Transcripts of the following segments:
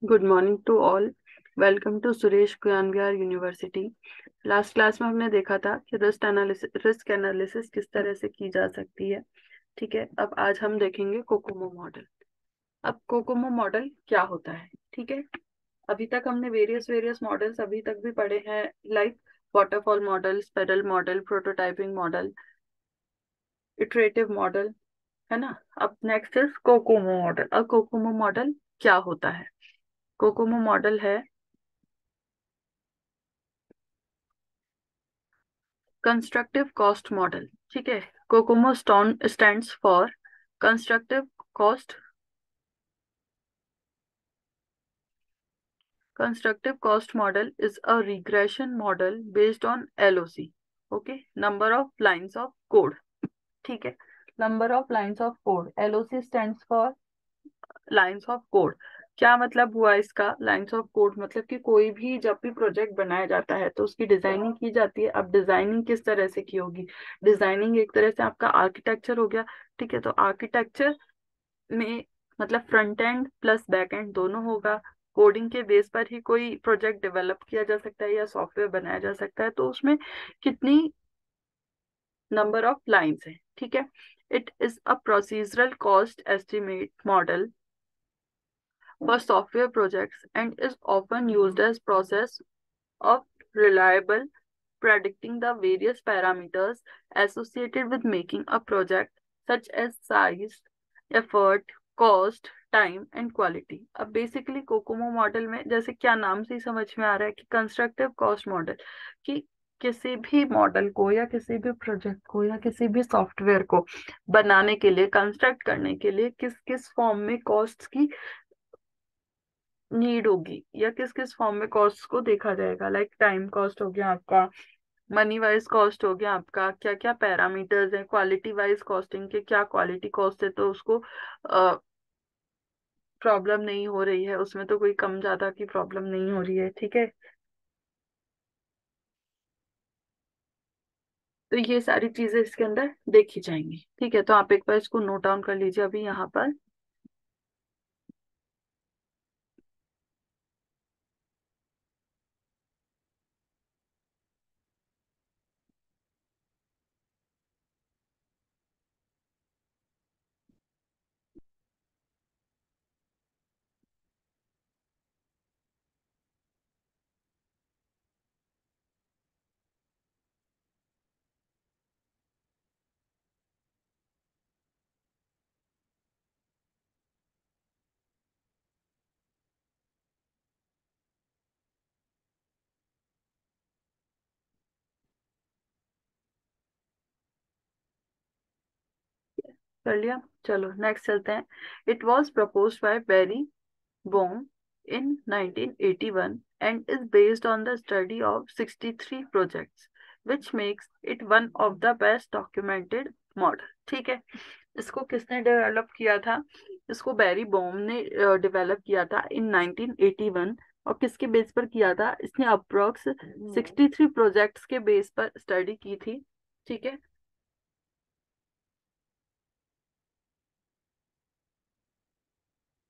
Good morning to all. Welcome to Suresh Kuyan Vihar university. Last class में हमने देखा था कि रिस्क एनालिसिस किस तरह से की जा सकती है। ठीक है, अब आज हम देखेंगे कोकोमो मॉडल। अब कोकोमो मॉडल क्या होता है? ठीक है, अभी तक हमने वेरियस वेरियस मॉडल्स अभी तक भी पढ़े हैं, like waterfall model, spiral model, prototyping model, iterative model, है ना। अब नेक्स्ट इज कोकोमो मॉडल। अब कोकोमो मॉडल क्या होता है? कोकोमो मॉडल है कंस्ट्रक्टिव कॉस्ट मॉडल। ठीक है, Kokomo stands for constructive cost constructive cost model is a regression model based on LOC. Okay, number of lines of code. ठीक है, number of lines of code, LOC stands for lines of code. क्या मतलब हुआ इसका? Lines of code मतलब कि कोई भी जब भी प्रोजेक्ट बनाया जाता है तो उसकी डिजाइनिंग की जाती है। अब डिजाइनिंग किस तरह से की होगी? डिजाइनिंग एक तरह से आपका आर्किटेक्चर हो गया। ठीक है, तो आर्किटेक्चर में मतलब front end plus back and दोनों होगा। कोडिंग के बेस पर ही कोई प्रोजेक्ट डेवलप किया जा सकता है या सॉफ्टवेयर बनाया जा सकता है, तो उसमें कितनी नंबर ऑफ लाइंस है। ठीक है, it is a procedural cost estimate model for software projects and is often used as process of reliable predicting the various parameters associated with making a project such as size, effort, cost, time and quality. अब basically Kokomo model में जैसे क्या नाम से ही समझ में आ रहा है कि कंस्ट्रक्टिव कॉस्ट मॉडल, कि किसी भी मॉडल को या किसी भी प्रोजेक्ट को या किसी भी सॉफ्टवेयर को बनाने के लिए, कंस्ट्रक्ट करने के लिए किस किस फॉर्म में कॉस्ट की नीड होगी या किस किस फॉर्म में कॉस्ट को देखा जाएगा। लाइक टाइम कॉस्ट हो गया आपका, मनी वाइज कॉस्ट हो गया आपका, क्या क्या पैरामीटर्स हैं, क्वालिटी वाइज कॉस्टिंग के क्या क्वालिटी कॉस्ट है, तो उसको प्रॉब्लम नहीं हो रही है, उसमें तो कोई कम ज्यादा की प्रॉब्लम नहीं हो रही है। ठीक है, तो ये सारी चीजें इसके अंदर देखी जाएंगी। ठीक है, तो आप एक बार इसको नोट डाउन कर लीजिए अभी यहाँ पर। कर लिया, चलो नेक्स्ट चलते हैं। It was proposed by Barry Bohm in 1981 and is based on the study of 63 projects, which makes it one of the best documented model. ठीक है, इसको किसने डेवलप किया था? इसको बैरी बॉम ने डेवलप किया था इन 1981। और किसके बेस पर किया था? इसने अप्रोक्स 63 प्रोजेक्ट्स के बेस पर स्टडी की थी। ठीक है,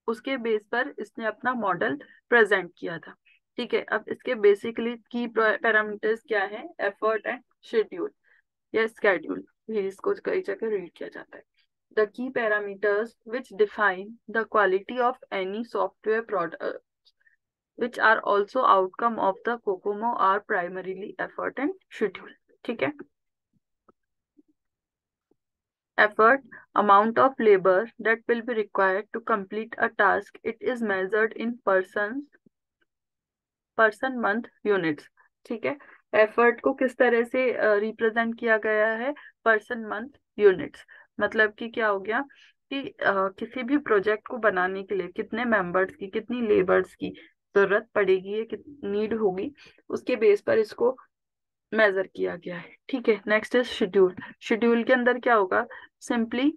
उसके बेस पर इसने अपना मॉडल प्रेजेंट किया था। ठीक है, अब इसके बेसिकली की पैरामीटर्स क्या है? एफर्ट एंड शेड्यूल या स्केड्यूल, ये इसको कई जगह रीड किया जाता है। The key parameters which define the quality of any software product which are also outcome of the COCOMO are primarily effort and schedule. ठीक है, effort, amount of labor that will be required to complete a task. It is measured in person month units. ठीक है, effort को किस तरह से represent किया गया है? Person month units. मतलब कि क्या हो गया कि किसी भी प्रोजेक्ट को बनाने के लिए कितने मेंबर्स की, कितनी लेबर्स की जरूरत पड़ेगी, ये नीड होगी, उसके बेस पर इसको मेजर किया गया है। ठीक है, नेक्स्ट इज शेड्यूल। शेड्यूल के अंदर क्या होगा? Simply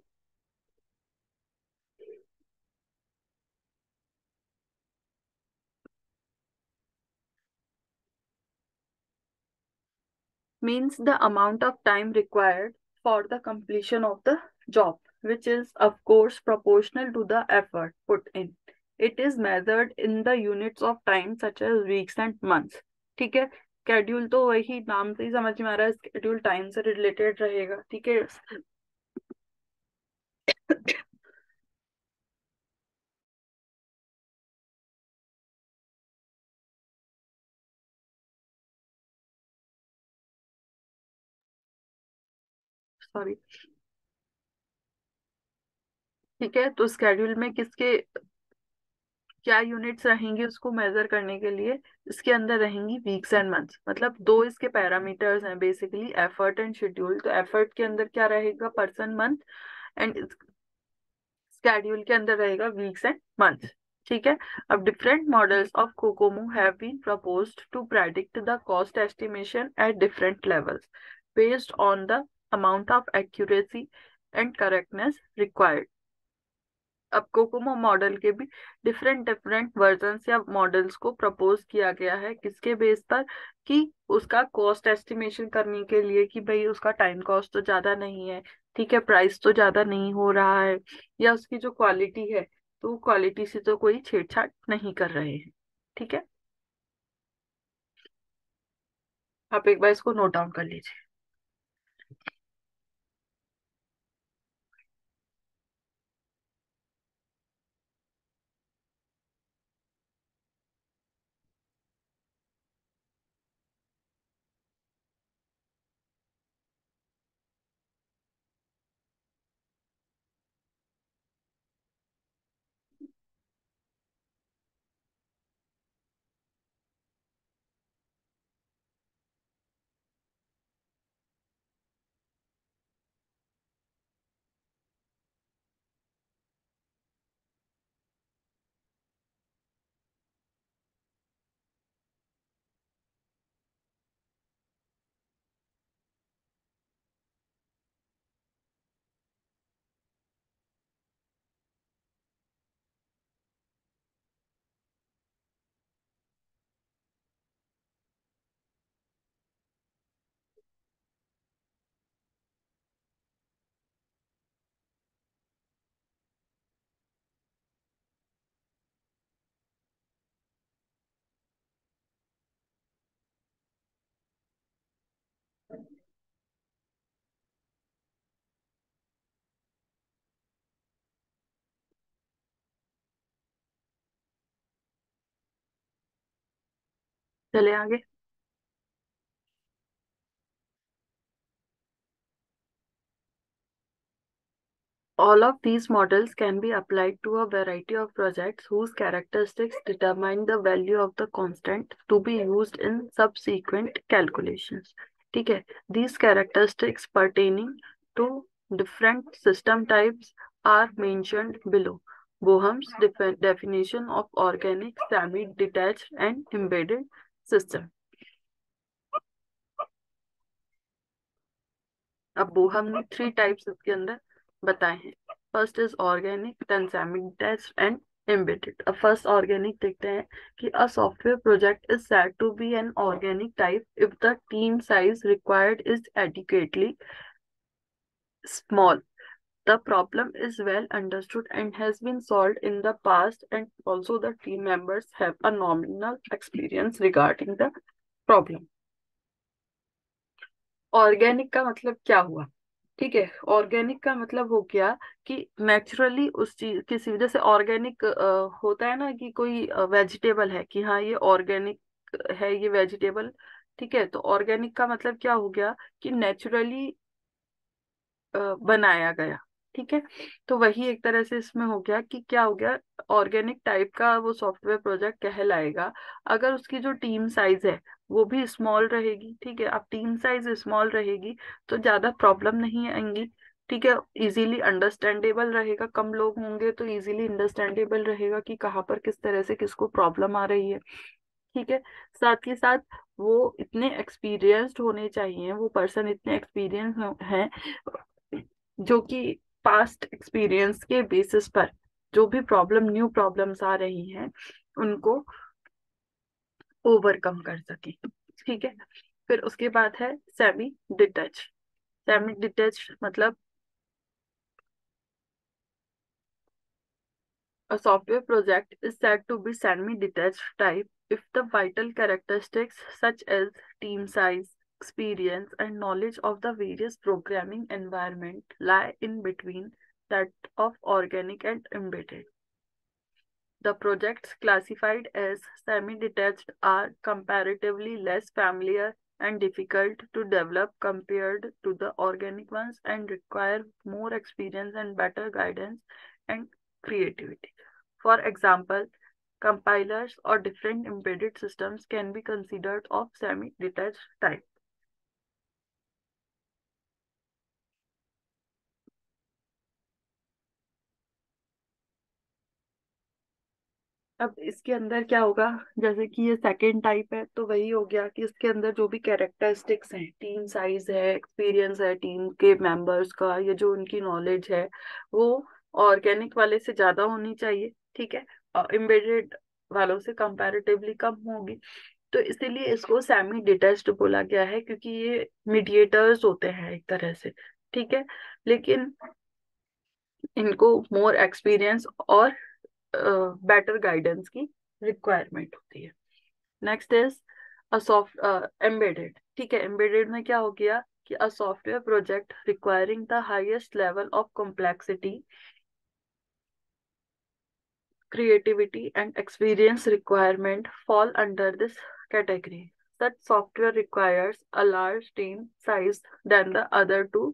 means the amount of time required for the completion of the job, which is of course proportional to the effort put in. It is measured in the units of time such as weeks and months. ठीक है, schedule तो वही नाम से ही समझ में आ रहा है, स्केड्यूल टाइम से रिलेटेड रहेगा। ठीक है, सॉरी। ठीक है, तो स्केड्यूल में किसके क्या यूनिट्स रहेंगी उसको मेजर करने के लिए, इसके अंदर रहेंगी वीक्स एंड मंथ्स। मतलब दो इसके पैरामीटर्स हैं बेसिकली, एफर्ट एंड शेड्यूल। तो एफर्ट के अंदर क्या रहेगा, पर्सन मंथ, एंड स्केड्यूल के अंदर रहेगा वीक्स एंड मंथ्स। ठीक है, अब different models of COCOMO have been proposed to predict the cost estimation at different levels based on the amount of accuracy and correctness required. अब COCOMO model के भी different different versions या models को propose किया गया है, किसके base पर, कि उसका कॉस्ट एस्टिमेशन करने के लिए कि भाई उसका टाइम कॉस्ट तो ज्यादा नहीं है, ठीक है, प्राइस तो ज्यादा नहीं हो रहा है, या उसकी जो क्वालिटी है तो क्वालिटी से तो कोई छेड़छाड़ नहीं कर रहे हैं। ठीक है, आप एक बार इसको नोट डाउन कर लीजिए। चले आगे। All of these models can be applied to a variety of projects whose characteristics determine the value of the constant to be used in subsequent calculations. ठीक है, these characteristics pertaining to different system types are mentioned below. Bohm's definition of organic, semi-detached and embedded system. अब Boehm ने three types इसके अंदर बताए हैं। First is organic, then semi detached and embedded. अब first organic देखते हैं कि a software project is said to be an organic type if the team size required is adequately small. The problem is well understood and has been solved in the past, and also the team members have a nominal experience regarding the problem. Organic का मतलब क्या हुआ? ठीक है, organic का मतलब हो गया कि नेचुरली उस चीज किसी वजह से ऑर्गेनिक होता है ना, कि कोई वेजिटेबल है कि हाँ ये ऑर्गेनिक है, ये वेजिटेबल। ठीक है, तो ऑर्गेनिक का मतलब क्या हो गया कि नेचुरली बनाया गया। ठीक है, तो वही एक तरह से इसमें हो गया कि क्या हो गया, ऑर्गेनिक टाइप का वो सॉफ्टवेयर प्रोजेक्ट कहलाएगा अगर उसकी जो टीम साइज है वो भी स्मॉल रहेगी। ठीक है, अब टीम साइज स्मॉल रहेगी तो ज्यादा प्रॉब्लम नहीं आएंगी। ठीक है, इजीली अंडरस्टैंडेबल रहेगा, कम लोग होंगे तो इजीली अंडरस्टैंडेबल रहेगा कि कहाँ पर किस तरह से किसको प्रॉब्लम आ रही है। ठीक है, साथ ही साथ वो इतने एक्सपीरियंस्ड होने चाहिए, वो पर्सन इतने एक्सपीरियंस हैं जो कि पास्ट एक्सपीरियंस के बेसिस पर जो भी प्रॉब्लम, न्यू प्रॉब्लम्स आ रही हैं उनको ओवरकम कर सके। ठीक है, फिर उसके बाद है सेमी डिटैच। सेमी डिटैच मतलब A software project is said to be semi-detached type if the vital characteristics such as team size, experience, and knowledge of the various programming environment lie in between that of organic and embedded. The projects classified as semi-detached are comparatively less familiar and difficult to develop compared to the organic ones and require more experience and better guidance and creativity. For example, compilers or different embedded systems can be considered of semi-detached type. अब इसके अंदर क्या होगा, जैसे कि ये second type है तो वही हो गया कि इसके अंदर जो भी कैरेक्टरिस्टिक्स हैं, टीम साइज है, एक्सपीरियंस है टीम के मेंबर्स का, या जो उनकी नॉलेज है वो ऑर्गेनिक वाले से ज्यादा होनी चाहिए, ठीक है, और एम्बेडेड वालों से कंपैरेटिवली कम होगी। तो इसीलिए इसको सेमी डिटैच्ड बोला गया है, क्योंकि ये मीडिएटर्स होते हैं एक तरह से, ठीक है, लेकिन इनको मोर एक्सपीरियंस और बेटर गाइडेंस की रिक्वायरमेंट होती है। Next is a soft embedded, ठीक है, एम्बेडेड में क्या हो गया कि a software project requiring the highest level of complexity, creativity, and experience requirement fall under this category. Such software requires a large team size than the other two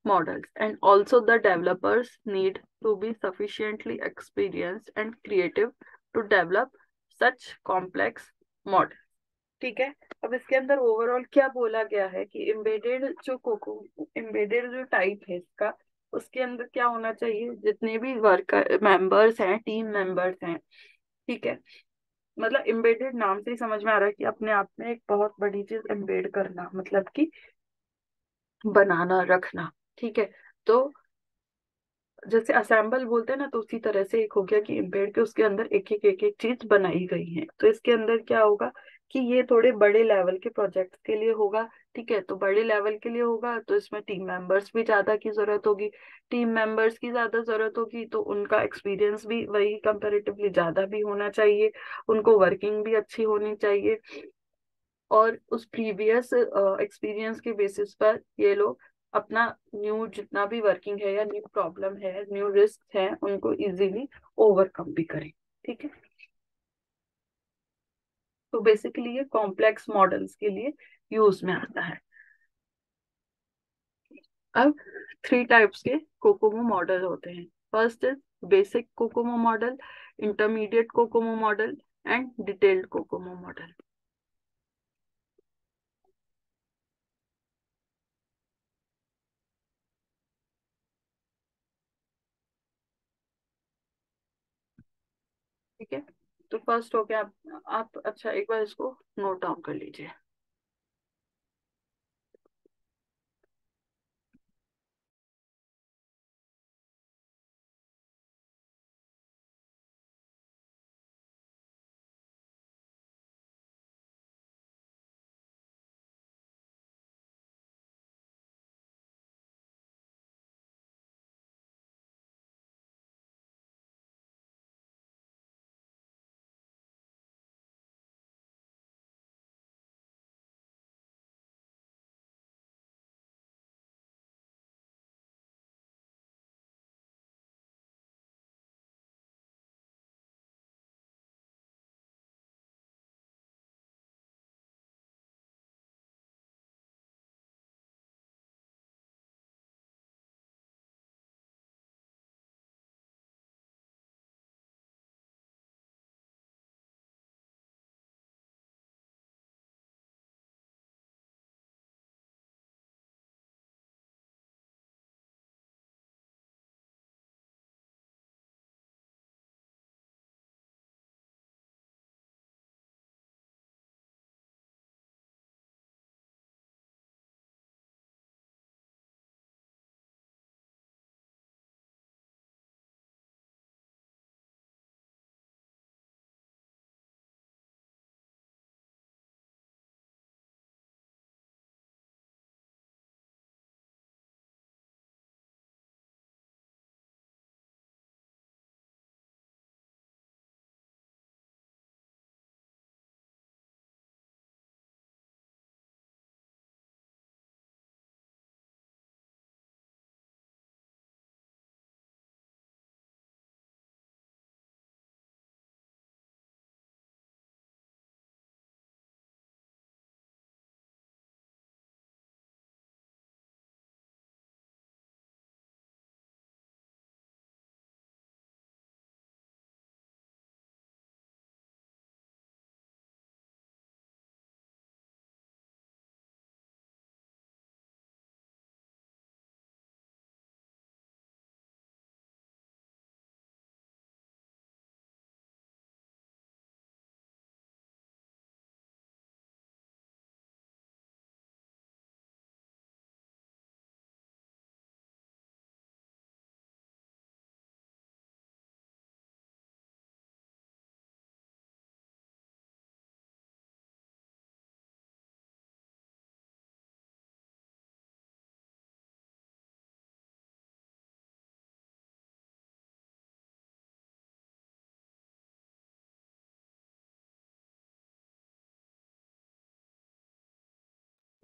models, and also the developers need to be sufficiently experienced and creative to develop such complex models. ठीक है। अब इसके अंदर overall क्या बोला गया है कि एम्बेडेड जो टाइप है इसका, उसके अंदर क्या होना चाहिए, जितने भी वर्कर मेंबर्स हैं, टीम मेंबर्स हैं, ठीक है, मतलब एम्बेडेड नाम से ही समझ में आ रहा है कि अपने आप में एक बहुत बड़ी चीज एम्बेड करना, मतलब कि बनाना रखना, ठीक है। तो जैसे असेंबल बोलते हैं ना, तो उसी तरह से एक हो गया कि एम्बेड के उसके अंदर एक एक चीज बनाई गई है। तो इसके अंदर क्या होगा कि ये थोड़े बड़े लेवल के प्रोजेक्ट्स के लिए होगा, ठीक है, तो बड़े लेवल के लिए होगा तो इसमें टीम मेंबर्स भी ज्यादा की जरूरत होगी। टीम मेंबर्स की ज्यादा जरूरत होगी तो उनका एक्सपीरियंस भी वही कंपेरेटिवली ज्यादा भी होना चाहिए, उनको वर्किंग भी अच्छी होनी चाहिए, और उस प्रीवियस एक्सपीरियंस के बेसिस पर ये लोग अपना न्यू जितना भी वर्किंग है या न्यू प्रॉब्लम है, न्यू रिस्क है, उनको इजीली ओवरकम भी करें, ठीक है। तो बेसिकली ये कॉम्प्लेक्स मॉडल्स के लिए यूज में आता है। अब थ्री टाइप्स के कोकोमो मॉडल होते हैं। First is basic COCOMO model, intermediate COCOMO model and detailed Kokomo model. ठीक है, तो फर्स्ट हो गया। आप अच्छा एक बार इसको नोट डाउन कर लीजिए।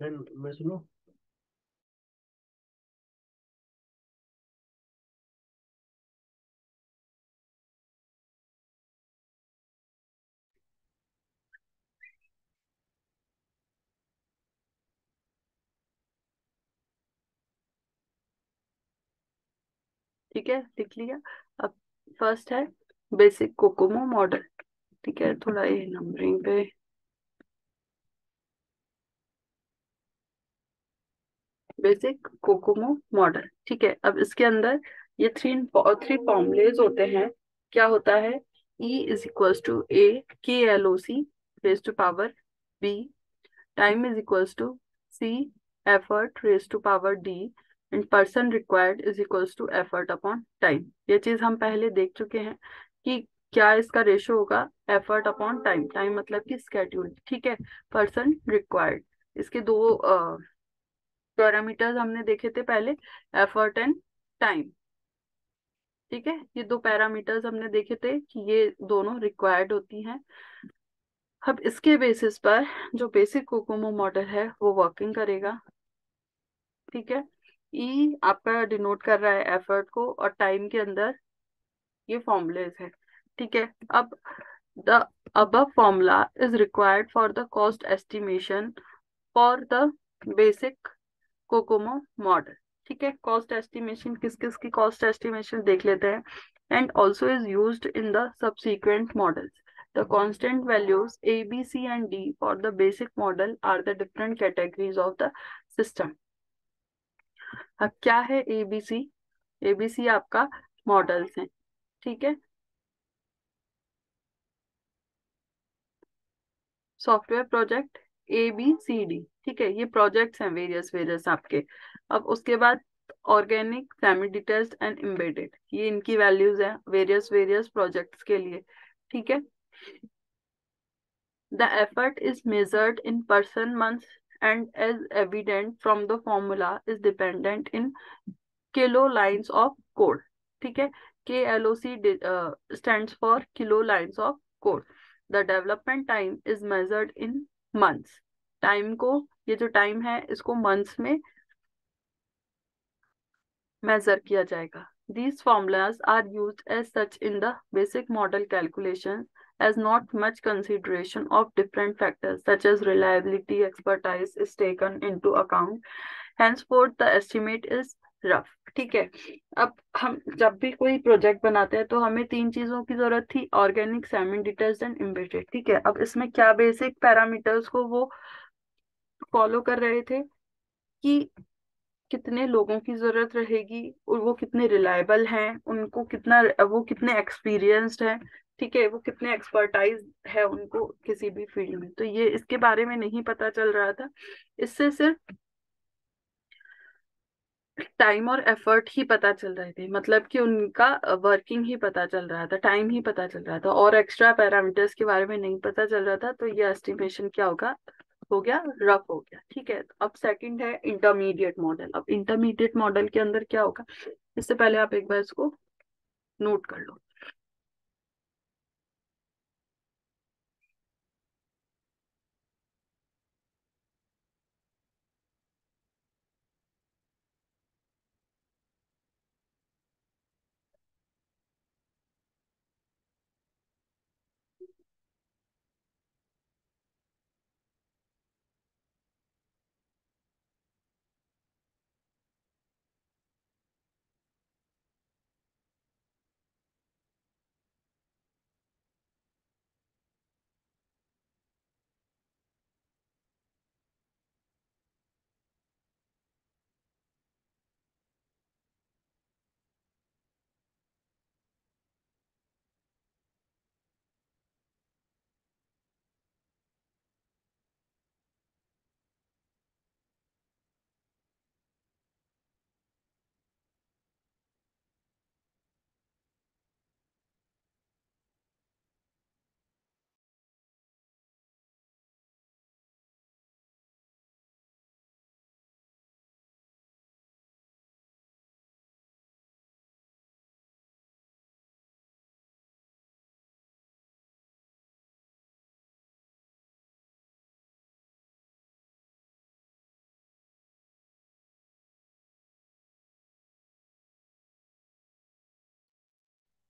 मैं सुनो। ठीक है, लिख लिया। अब फर्स्ट है बेसिक कोकोमो मॉडल। ठीक है, थोड़ा ये नंबरिंग पे। बेसिक कोकोमो मॉडल, ठीक है। अब इसके अंदर ये थ्री थ्री फॉर्मूलेज होते हैं। क्या होता है? E is equals to a K L O C raise to power b, time is equals to c effort raise to power d, and person required is equals to effort upon time. ये चीज हम पहले देख चुके हैं कि क्या इसका रेशो होगा, एफर्ट अपॉन टाइम। टाइम मतलब कि स्केड्यूल, ठीक है। पर्सन रिक्वायर्ड, इसके दो पैरामीटर्स हमने देखे थे पहले, एफर्ट एंड टाइम। ठीक है, ये दो पैरामीटर्स हमने देखे थे कि ये दोनों रिक्वायर्ड होती हैं। अब इसके बेसिस पर जो बेसिक कोकोमो मॉडल है वो वर्किंग करेगा। ठीक है, ई आपका डिनोट कर रहा है एफर्ट को, और टाइम के अंदर ये फॉर्मूलेज है। ठीक है, अब the above formula is required for the cost estimation for the basic Kokomo model. ठीक है, कॉस्ट एस्टिमेशन, किस किस की कॉस्ट एस्टिमेशन देख लेते हैं। And also is used in the subsequent models. The constant values a b c and d for the basic model are the different categories of the system. अब क्या है ए B सी? ए B सी आपका models हैं। ठीक है, software project A B C D. ठीक है, ये प्रोजेक्ट्स हैं वेरियस वेरियस आपके। अब उसके बाद organic, semi detached and embedded, ये इनकी वैल्यूज हैं वेरियस वेरियस प्रोजेक्ट्स के लिए। ठीक है, the effort is measured in person months and as evident from the formula is dependent in kilo lines of code. ठीक है, K L O C stands for kilo lines of code. The development time is measured in months. Time को, ये जो time है इसको months में major किया जाएगा। These formulas are used as such in the basic model calculations, as not much consideration of different factors such as reliability, expertise is taken into account. Henceforth, the estimate is rough. ठीक है, अब हम जब भी कोई project बनाते हैं तो हमें तीन चीजों की जरूरत थी, organic, semi detached and embedded. ठीक है, अब इसमें क्या बेसिक पैरामीटर्स को वो फॉलो कर रहे थे कि कितने लोगों की जरूरत रहेगी, और वो कितने रिलायबल हैं, उनको कितना, वो कितने एक्सपीरियंस्ड हैं। ठीक है, वो कितने एक्सपर्टाइज है उनको किसी भी फील्ड में, तो ये इसके बारे में नहीं पता चल रहा था। इससे सिर्फ टाइम और एफर्ट ही पता चल रहे थे, मतलब कि उनका वर्किंग ही पता चल रहा था, टाइम ही पता चल रहा था, और एक्स्ट्रा पैरामीटर्स के बारे में नहीं पता चल रहा था। तो ये एस्टिमेशन क्या होगा, हो गया, रफ हो गया। ठीक है, अब सेकंड है इंटरमीडिएट मॉडल। अब इंटरमीडिएट मॉडल के अंदर क्या होगा, इससे पहले आप एक बार इसको नोट कर लो।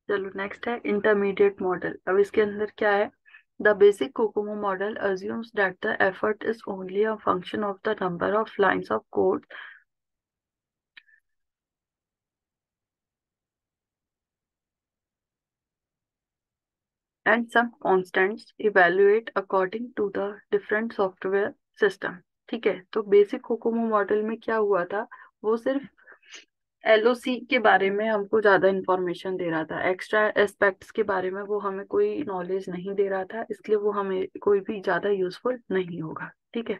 चलो नेक्स्ट है इंटरमीडिएट मॉडल। अब इसके अंदर क्या है? The basic COCOMO model assumes that the effort is only a function of the number of lines of code and some constants evaluate according to the different software system। ठीक है, तो basic COCOMO model में क्या हुआ था? वो सिर्फ LOC के बारे में हमको ज्यादा इंफॉर्मेशन दे रहा था, एक्स्ट्रा एस्पेक्ट्स के बारे में वो हमें कोई नॉलेज नहीं दे रहा था, इसलिए वो हमें कोई भी ज्यादा यूजफुल नहीं होगा। ठीक है,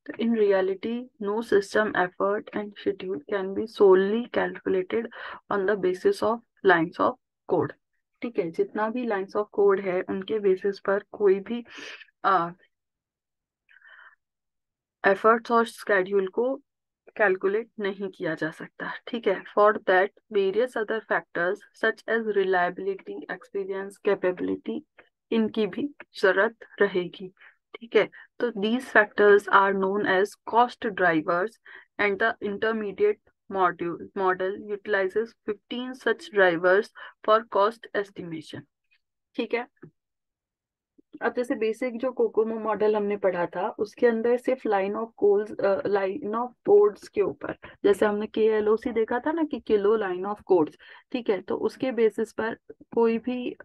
तो in reality no system effort and schedule can be solely calculated on the basis of lines of code. ठीक है, जितना भी लाइंस ऑफ कोड है उनके बेसिस पर कोई भी एफर्ट्स और स्केड्यूल को कैलकुलेट नहीं किया जा सकता। ठीक है, for that various other factors such as reliability, experience, capability, इनकी भी जरूरत रहेगी। ठीक है, तो these factors are known as cost drivers and the intermediate model utilises 15 such drivers for cost estimation. ठीक है, अब जैसे बेसिक जो कोकोमो मॉडल हमने पढ़ा था उसके अंदर सिर्फ लाइन ऑफ कोड्स के ऊपर, जैसे हमने KLOC देखा था ना कि किलो लाइन ऑफ कोड्स। ठीक है, तो उसके बेसिस पर कोई भी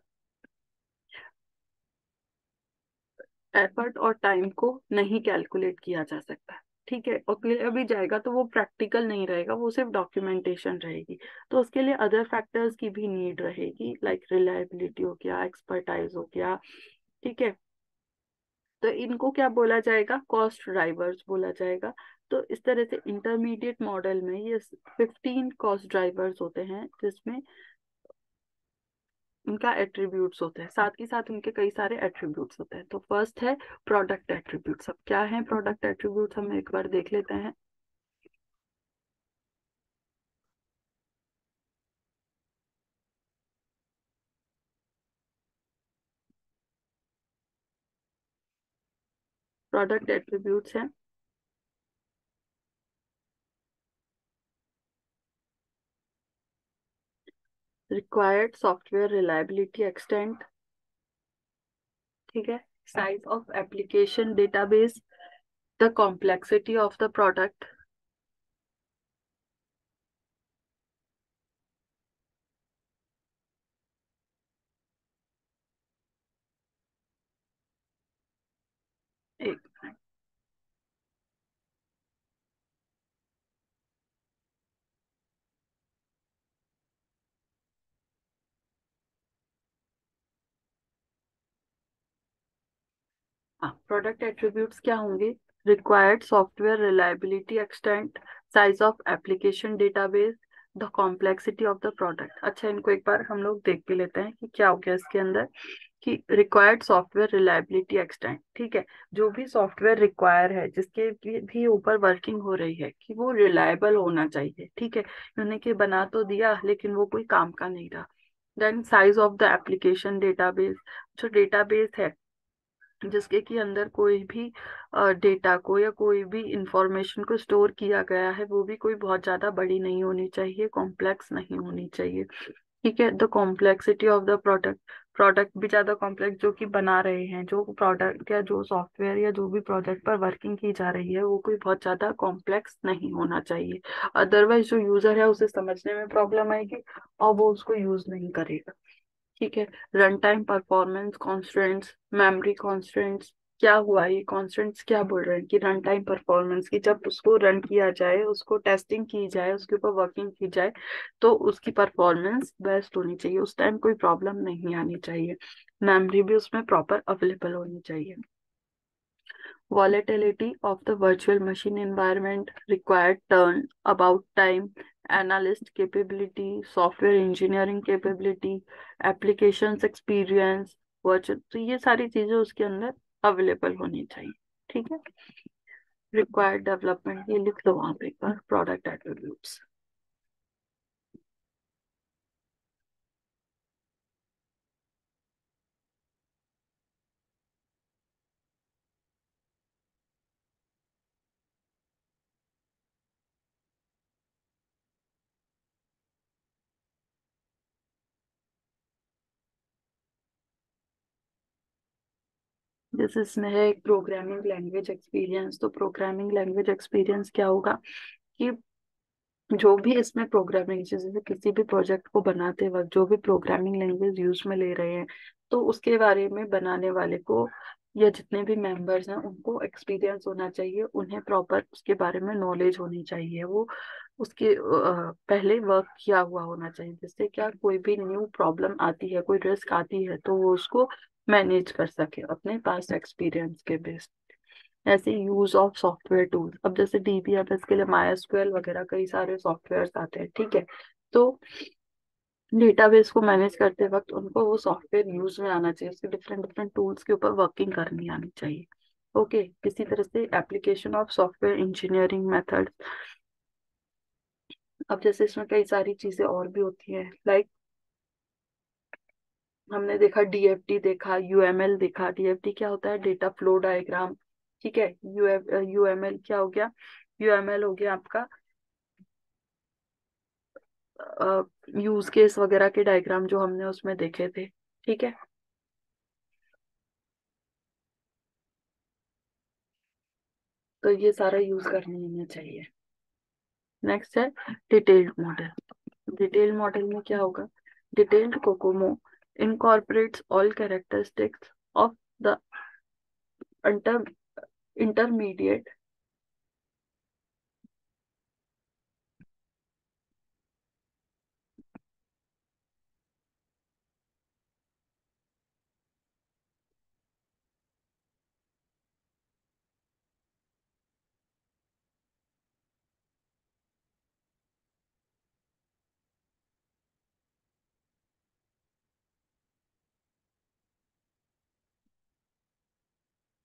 एफर्ट और टाइम को नहीं कैलकुलेट किया जा सकता। ठीक है, और किया भी जाएगा तो वो प्रैक्टिकल नहीं रहेगा, वो सिर्फ डॉक्यूमेंटेशन रहेगी। तो उसके लिए अदर फैक्टर्स की भी नीड रहेगी, लाइक रिलायबिलिटी हो गया, एक्सपर्टाइज हो गया। ठीक है, तो इनको क्या बोला जाएगा? कॉस्ट ड्राइवर्स बोला जाएगा। तो इस तरह से इंटरमीडिएट मॉडल में ये 15 कॉस्ट ड्राइवर्स होते हैं, जिसमें उनका एट्रीब्यूट्स होते हैं, साथ ही साथ उनके कई सारे एट्रीब्यूट्स होते हैं। तो फर्स्ट है प्रोडक्ट एट्रीब्यूट्स। अब क्या है प्रोडक्ट एट्रीब्यूट्स, हम एक बार देख लेते हैं। प्रोडक्ट एट्रीब्यूट्स हैं रिक्वायर्ड सॉफ्टवेयर रिलायबिलिटी एक्सटेंट। ठीक है, size of application database, the complexity of the product. एक हाँ, प्रोडक्ट एट्रीब्यूट्स क्या होंगे? Required software reliability extent, size of application database, the complexity of the product. अच्छा, इनको एक बार हम लोग देख भी लेते हैं कि क्या हो गया इसके अंदर। कि रिक्वायर्ड सॉफ्टवेयर रिलायबिलिटी एक्सटेंट, ठीक है, जो भी सॉफ्टवेयर रिक्वायर है, जिसके भी ऊपर वर्किंग हो रही है, कि वो रिलायबल होना चाहिए। ठीक है, उन्होंने के बना तो दिया लेकिन वो कोई काम का नहीं रहा। Then size of the application database, जो डेटाबेस है जिसके कि अंदर कोई भी डेटा को या कोई भी इंफॉर्मेशन को स्टोर किया गया है, वो भी कोई बहुत ज्यादा बड़ी नहीं होनी चाहिए, कॉम्प्लेक्स नहीं होनी चाहिए। ठीक है, the complexity of the product, product भी ज्यादा कॉम्प्लेक्स, जो कि बना रहे हैं, जो प्रोडक्ट या जो सॉफ्टवेयर या जो भी प्रोजेक्ट पर वर्किंग की जा रही है, वो कोई बहुत ज्यादा कॉम्प्लेक्स नहीं होना चाहिए। अदरवाइज जो यूजर है उसे समझने में प्रॉब्लम आएगी और वो उसको यूज नहीं करेगा। ठीक है, run time performance constraints, memory constraints. क्या हुआ, ये कॉन्स्ट्रेंट्स क्या बोल रहे हैं? कि रन टाइम परफॉर्मेंस की, जब उसको रन किया जाए, उसको टेस्टिंग की जाए, उसके ऊपर वर्किंग की जाए, तो उसकी परफॉर्मेंस बेस्ट होनी चाहिए, उस टाइम कोई प्रॉब्लम नहीं आनी चाहिए। मेमोरी भी उसमें प्रॉपर अवेलेबल होनी चाहिए। Volatility of the virtual machine environment, required turn about time, analyst capability, software engineering capability, applications experience, virtual, तो ये सारी चीजें उसके अंदर अवेलेबल होनी चाहिए। ठीक है, रिक्वायर्ड डेवलपमेंट ये लिख लो वहां पे एक बार, प्रोडक्ट एट्रीब्यूट्स। जैसे इसमें है प्रोग्रामिंग लैंग्वेज एक्सपीरियंस। तो प्रोग्रामिंग लैंग्वेज एक्सपीरियंस क्या होगा कि जो भी इसमें प्रोग्रामिंग, जैसे किसी भी प्रोजेक्ट को बनाते वक्त जो भी प्रोग्रामिंग लैंग्वेज यूज में ले रहे हैं, तो उसके बारे में बनाने वाले को या जितने भी मेंबर्स हैं उनको एक्सपीरियंस होना चाहिए, उन्हें प्रॉपर उसके बारे में नॉलेज होनी चाहिए, वो उसके पहले वर्क किया हुआ होना चाहिए, जिससे क्या कोई भी न्यू प्रॉब्लम आती है, कोई रिस्क आती है, तो वो उसको मैनेज कर सके अपने पास एक्सपीरियंस के बेस। ऐसे यूज ऑफ सॉफ्टवेयर टूल्स, अब जैसे डीबीएमएस के लिए माइस्क्यूएल वगैरह कई सारे सॉफ्टवेयर आते हैं, ठीक है। तो डेटाबेस को मैनेज करते वक्त उनको वो सॉफ्टवेयर यूज में आना चाहिए, उसके डिफरेंट डिफरेंट टूल्स के ऊपर वर्किंग करनी आनी चाहिए। ओके, इसी तरह से application of software engineering method. अब जैसे इसमें कई सारी चीजें और भी होती हैं, लाइक हमने देखा डीएफटी, देखा यूएमएल, देखा डीएफटी क्या होता है, डेटा फ्लो डायग्राम, ठीक है। यूएमएल क्या हो गया, यूएमएल हो गया आपका यूज केस वगैरह के डायग्राम जो हमने उसमें देखे थे, ठीक है। तो ये सारा यूज करने आना चाहिए। नेक्स्ट है डिटेल्ड मॉडल। डिटेल्ड मॉडल में क्या होगा, detailed Kokomo incorporates all characteristics of the inter intermediate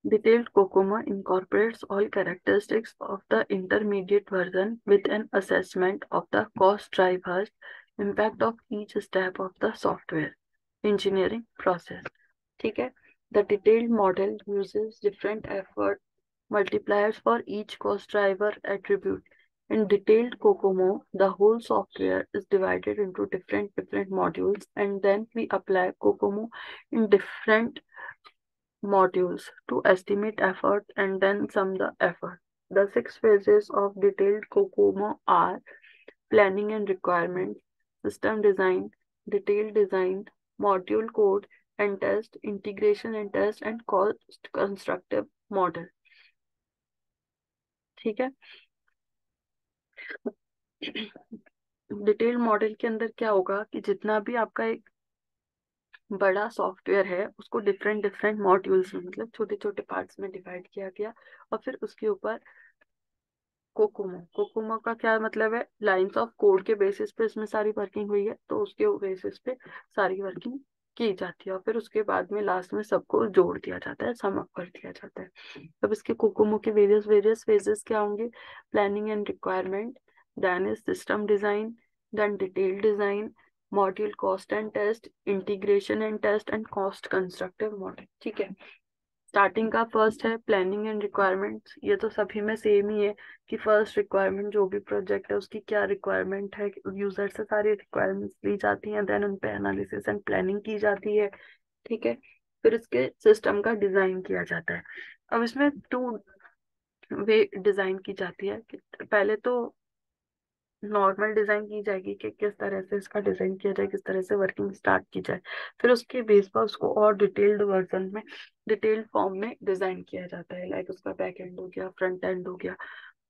Detailed COCOMO incorporates all characteristics of the intermediate version with an assessment of the cost drivers, impact of each step of the software engineering process. ठीक है। The detailed model uses different effort multipliers for each cost driver attribute. In detailed COCOMO, the whole software is divided into different modules, and then we apply COCOMO in different modules to estimate effort and then sum the effort. The six phases of detailed COCOMO are planning and requirements, system design, detailed design, module code and test, integration and test, and cost constructive model. ठीक है। Detail model के अंदर क्या होगा कि जितना भी आपका एक बड़ा सॉफ्टवेयर है उसको डिफरेंट डिफरेंट मॉड्यूल्स में, मतलब छोटे छोटे पार्ट्स में डिवाइड किया गया, और फिर उसके ऊपर कोकोमो, कोकोमो का क्या मतलब है, लाइंस ऑफ कोड के बेसिस पे इसमें सारी वर्किंग हुई है, तो उसके बेसिस पे सारी वर्किंग की जाती है, और फिर उसके बाद में लास्ट में सबको जोड़ दिया जाता है, सम अप कर दिया जाता है। अब इसके कोकोमो के वेरियस वेरियस फेजेस क्या होंगे, planning and requirement, then is system design, then detail design, module cost and test, integration and test, and cost constructive model, ठीक है। स्टार्टिंग का फर्स्ट है प्लानिंग एंड रिक्वायरमेंट्स। ये तो सभी में सेम ही है कि फर्स्ट रिक्वायरमेंट जो भी प्रोजेक्ट है उसकी क्या रिक्वायरमेंट है, यूजर से सारी रिक्वायरमेंट्स ली जाती हैं, देन उन पे एनालिसिस एंड प्लानिंग की जाती है, ठीक है। फिर इसके सिस्टम का डिजाइन किया जाता है। अब इसमें टू वे डिजाइन की जाती है कि पहले तो नॉर्मल डिजाइन की जाएगी कि किस तरह से इसका डिजाइन किया जाए, किस तरह से वर्किंग स्टार्ट की जाए, फिर उसके बेस पर उसको और डिटेल्ड वर्जन में, डिटेल्ड फॉर्म में डिजाइन किया जाता है, लाइक उसका बैक एंड हो गया, फ्रंट एंड हो गया,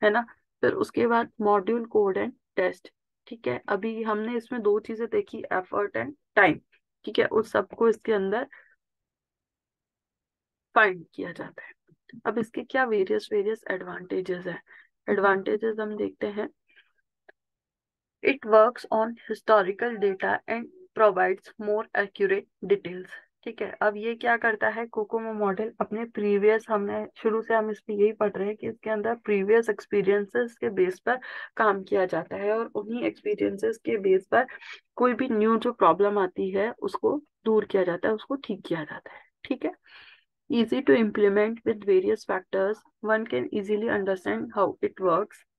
है ना। फिर उसके बाद मॉड्यूल कोड एंड टेस्ट, ठीक है। अभी हमने इसमें दो चीजें देखी, एफर्ट एंड टाइम, ठीक है, उस सबको इसके अंदर फाइंड किया जाता है। अब इसके क्या वेरियस वेरियस एडवांटेजेस है, एडवांटेजेस हम देखते हैं। It works on historical data and provides more accurate details. ठीक है। अब ये क्या करता है, कोकोमो मॉडल अपने प्रीवियस, हमने शुरू से हम इस पे यही पढ़ रहे हैं कि इसके अंदर प्रीवियस एक्सपीरियंसेस के बेस पर काम किया जाता है, और उन्हीं एक्सपीरियंसेस के बेस पर कोई भी न्यू जो प्रॉब्लम आती है उसको दूर किया जाता है, उसको ठीक किया जाता है, ठीक है। Easy to implement with various factors, one can easily understand how it works,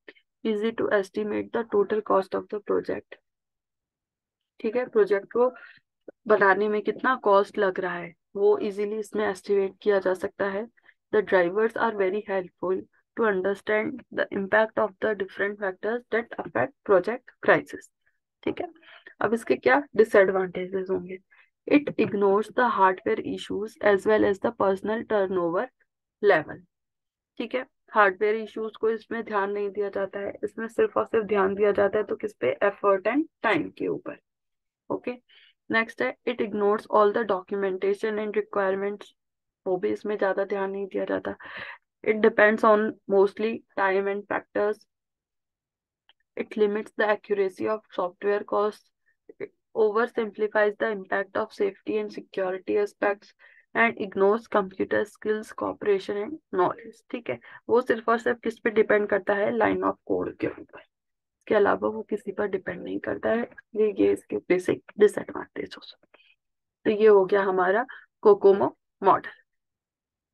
easy to estimate the total cost of the project, ठीक है। प्रोजेक्ट को बनाने में कितना कॉस्ट लग रहा है वो इजीली इसमें एस्टिमेट किया जा सकता है। The drivers are very helpful to understand the impact of the different factors that affect project prices. ठीक है, अब इसके क्या डिसएडवांटेजेस होंगे। It ignores the hardware issues as well as the personal turnover level. ठीक है, हार्डवेयर इश्यूज को इसमें ध्यान नहीं दिया जाता है, इसमें सिर्फ और सिर्फ ध्यान दिया जाता है तो किस पे, एफर्ट एंड टाइम के ऊपर। ओके, नेक्स्ट है it ignores all the documentation and requirements, वो भी इसमें ज्यादा ध्यान नहीं दिया जाता। It depends on mostly time and factors. It limits the accuracy of software costs, it oversimplifies the impact of safety and security aspects, and ignores computer skills, cooperation and knowledge। ठीक है, वो सिर्फ और सिर्फ किस पे डिपेंड करता है, लाइन ऑफ कोड के ऊपर। इसके अलावा वो किसी पर डिपेंड नहीं करता है। ये इसके बेसिक डिसएडवांटेज हो सकते हैं। तो ये हो गया हमारा कोकोमो मॉडल।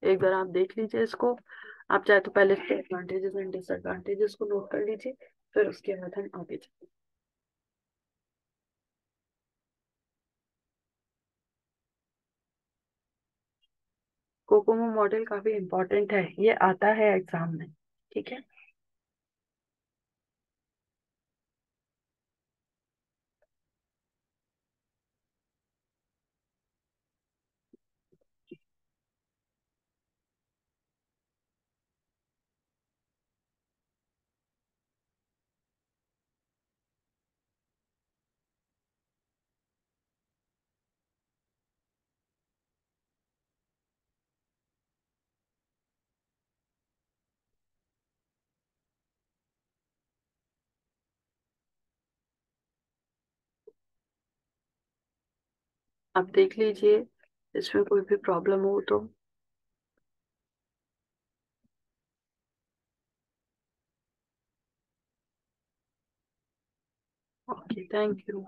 एक बार आप देख लीजिए इसको। आप चाहे तो पहले इसके एडवांटेजेस एंड डिसएडवांटेजेस को नोट कर लीजिए, फिर उसके बाद हम आगे चलेंगे। कोकोमो मॉडल काफी इंपॉर्टेंट है, ये आता है एग्जाम में। ठीक है, आप देख लीजिए, इसमें कोई भी प्रॉब्लम हो तो। Okay, thank you.